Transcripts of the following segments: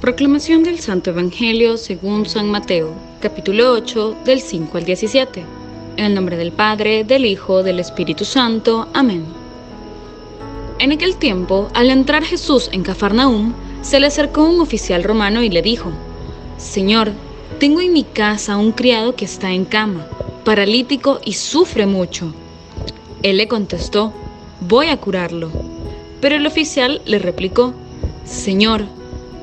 Proclamación del Santo Evangelio según San Mateo, capítulo 8, del 5 al 17. En el nombre del Padre, del Hijo, del Espíritu Santo. Amén. En aquel tiempo, al entrar Jesús en Cafarnaúm, se le acercó un oficial romano y le dijo: Señor, tengo en mi casa un criado que está en cama, paralítico y sufre mucho. Él le contestó: voy a curarlo. Pero el oficial le replicó: Señor,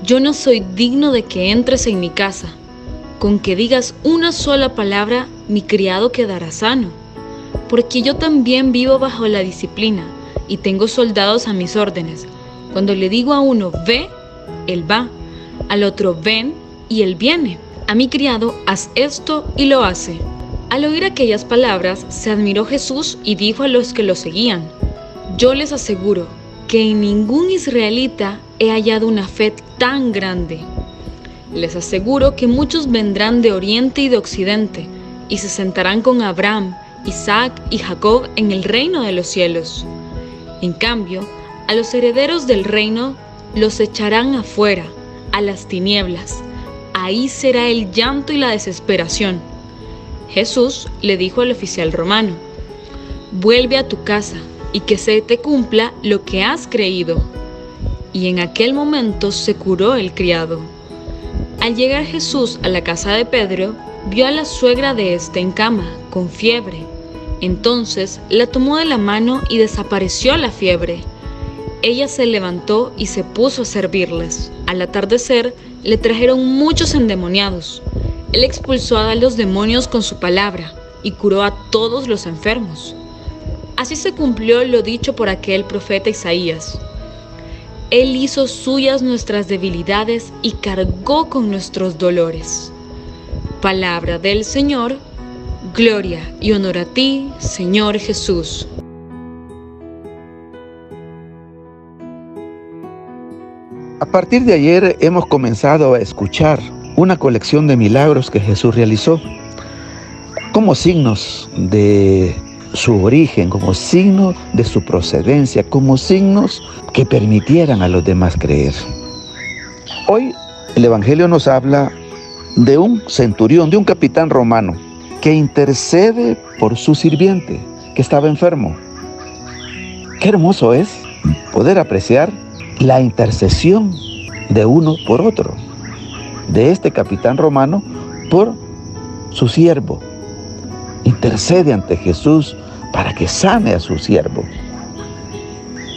yo no soy digno de que entres en mi casa. Con que digas una sola palabra, mi criado quedará sano. Porque yo también vivo bajo la disciplina y tengo soldados a mis órdenes. Cuando le digo a uno, ve, él va. Al otro, ven, y él viene. A mi criado, haz esto, y lo hace. Al oír aquellas palabras, se admiró Jesús y dijo a los que lo seguían: yo les aseguro que en ningún israelita he hallado una fe tan grande. Les aseguro que muchos vendrán de oriente y de occidente, y se sentarán con Abraham, Isaac y Jacob en el reino de los cielos. En cambio, a los herederos del reino los echarán afuera, a las tinieblas. Ahí será el llanto y la desesperación. Jesús le dijo al oficial romano: vuelve a tu casa y que se te cumpla lo que has creído. Y en aquel momento se curó el criado. Al llegar Jesús a la casa de Pedro, vio a la suegra de éste en cama, con fiebre. Entonces la tomó de la mano y desapareció la fiebre. Ella se levantó y se puso a servirles. Al atardecer le trajeron muchos endemoniados. Él expulsó a los demonios con su palabra y curó a todos los enfermos. Así se cumplió lo dicho por aquel profeta Isaías: Él hizo suyas nuestras debilidades y cargó con nuestros dolores. Palabra del Señor. Gloria y honor a ti, Señor Jesús. A partir de ayer hemos comenzado a escuchar una colección de milagros que Jesús realizó como signos de su origen, como signos de su procedencia, como signos que permitieran a los demás creer. Hoy el Evangelio nos habla de un centurión, de un capitán romano, que intercede por su sirviente que estaba enfermo. Qué hermoso es poder apreciar la intercesión de uno por otro, de este capitán romano por su siervo. Intercede ante Jesús para que sane a su siervo.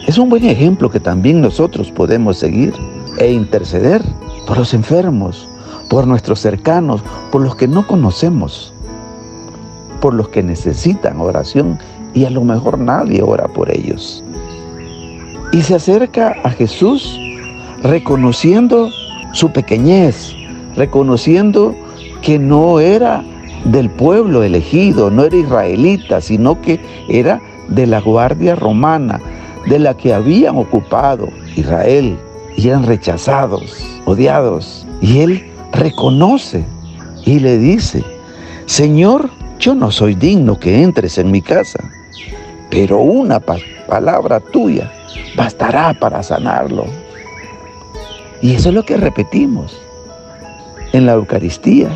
Es un buen ejemplo que también nosotros podemos seguir e interceder por los enfermos, por nuestros cercanos, por los que no conocemos, por los que necesitan oración y a lo mejor nadie ora por ellos. Y se acerca a Jesús reconociendo su pequeñez, reconociendo que no era del pueblo elegido, no era israelita, sino que era de la guardia romana, de la que habían ocupado Israel y eran rechazados, odiados. Y él reconoce y le dice: Señor, yo no soy digno que entres en mi casa, pero una palabra tuya bastará para sanarlo. Y eso es lo que repetimos en la Eucaristía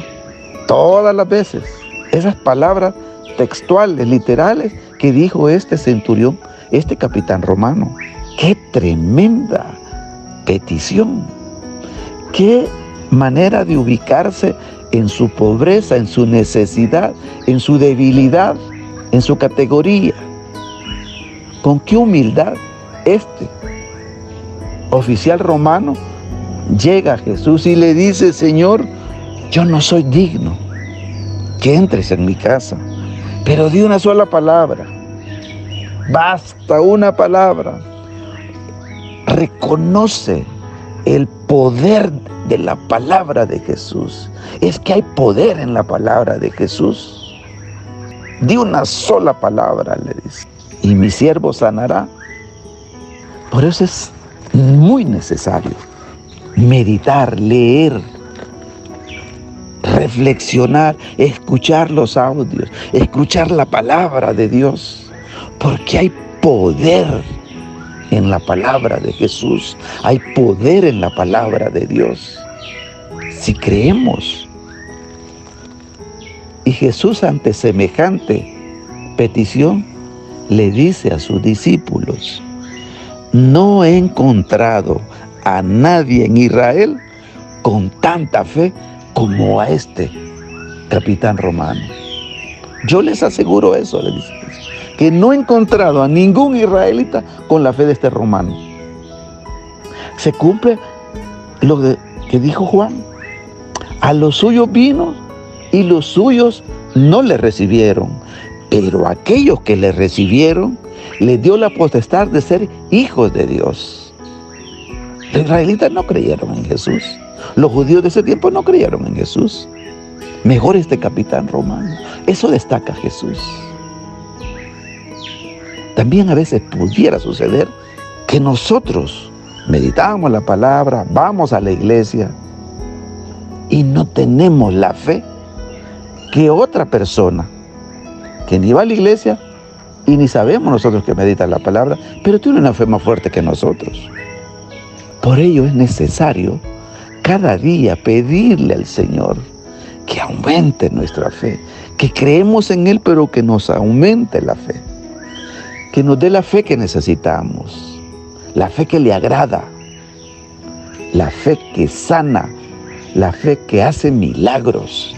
todas las veces. Esas palabras textuales, literales, que dijo este centurión, este capitán romano. ¡Qué tremenda petición! ¡Qué manera de ubicarse en su pobreza, en su necesidad, en su debilidad, en su categoría! Con qué humildad este oficial romano llega a Jesús y le dice: Señor, yo no soy digno que entres en mi casa, pero di una sola palabra. Basta una palabra. Reconoce el poder de la palabra de Jesús. Es que hay poder en la palabra de Jesús. Di una sola palabra, le dice, y mi siervo sanará. Por eso es muy necesario meditar, leer, reflexionar, escuchar los audios, escuchar la palabra de Dios, porque hay poder en la palabra de Jesús, hay poder en la palabra de Dios. si creemos. Y Jesús, ante semejante petición, le dice a sus discípulos: no he encontrado a nadie en Israel con tanta fe como a este capitán romano. Yo les aseguro eso, le dice, que no he encontrado a ningún israelita con la fe de este romano. Se cumple lo que dijo Juan: a los suyos vino y los suyos no le recibieron, pero a aquellos que le recibieron les dio la potestad de ser hijos de Dios. Los israelitas no creyeron en Jesús. Los judíos de ese tiempo no creyeron en Jesús. Mejor este capitán romano. Eso destaca a Jesús. También a veces pudiera suceder que nosotros meditamos la palabra, vamos a la iglesia y no tenemos la fe que otra persona que ni va a la iglesia y ni sabemos nosotros que medita la palabra, pero tiene una fe más fuerte que nosotros. Por ello es necesario cada día pedirle al Señor que aumente nuestra fe, que creemos en Él, pero que nos aumente la fe, que nos dé la fe que necesitamos, la fe que le agrada, la fe que sana, la fe que hace milagros.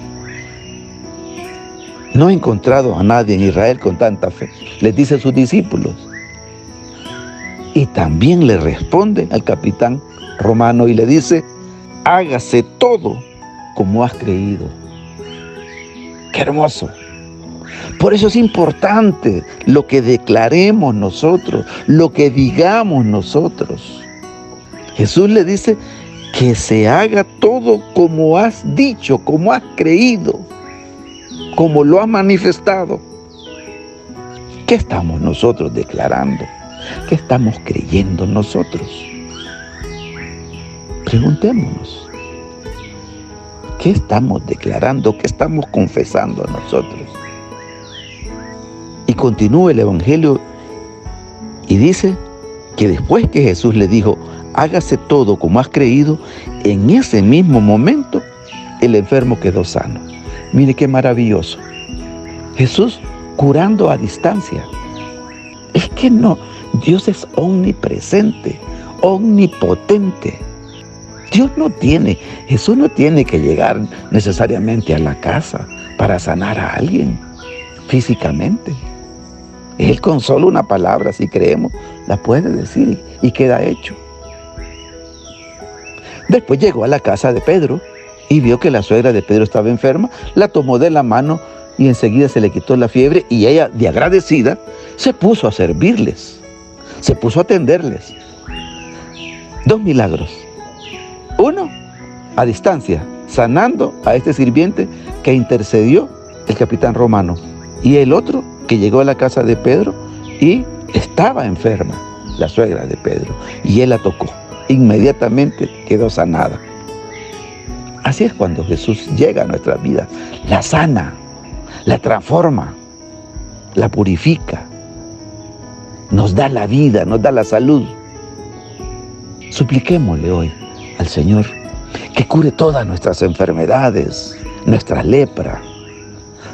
No he encontrado a nadie en Israel con tanta fe, les dice a sus discípulos. Y también le responde al capitán romano y le dice: hágase todo como has creído. ¡Qué hermoso! Por eso es importante lo que declaremos nosotros, lo que digamos nosotros. Jesús le dice que se haga todo como has dicho, como has creído, como lo has manifestado. ¿Qué estamos nosotros declarando? ¿Qué estamos creyendo nosotros? Preguntémonos. ¿Qué estamos declarando? ¿Qué estamos confesando a nosotros? Y continúa el Evangelio y dice que después que Jesús le dijo: hágase todo como has creído, en ese mismo momento el enfermo quedó sano. Mire qué maravilloso. Jesús curando a distancia. Es que no, Dios es omnipresente, omnipotente. Jesús no tiene que llegar necesariamente a la casa para sanar a alguien físicamente. Él con solo una palabra, si creemos, la puede decir y queda hecho. Después llegó a la casa de Pedro y vio que la suegra de Pedro estaba enferma, la tomó de la mano y enseguida se le quitó la fiebre y ella, de agradecida, se puso a servirles, se puso a atenderles. 2 milagros. Uno, a distancia, sanando a este sirviente que intercedió el capitán romano. Y el otro, que llegó a la casa de Pedro y estaba enferma, la suegra de Pedro, y él la tocó. Inmediatamente quedó sanada. Así es cuando Jesús llega a nuestra vida, la sana, la transforma, la purifica, nos da la vida, nos da la salud. Supliquémosle hoy al Señor que cure todas nuestras enfermedades, nuestra lepra,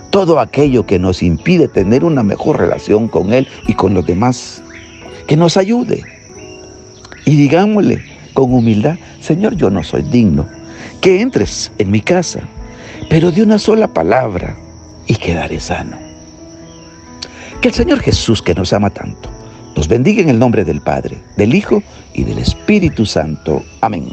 todo aquello que nos impide tener una mejor relación con Él y con los demás, que nos ayude. Y digámosle con humildad: Señor, yo no soy digno que entres en mi casa, pero de una sola palabra y quedaré sano. Que el Señor Jesús, que nos ama tanto, nos bendiga en el nombre del Padre, del Hijo y del Espíritu Santo. Amén.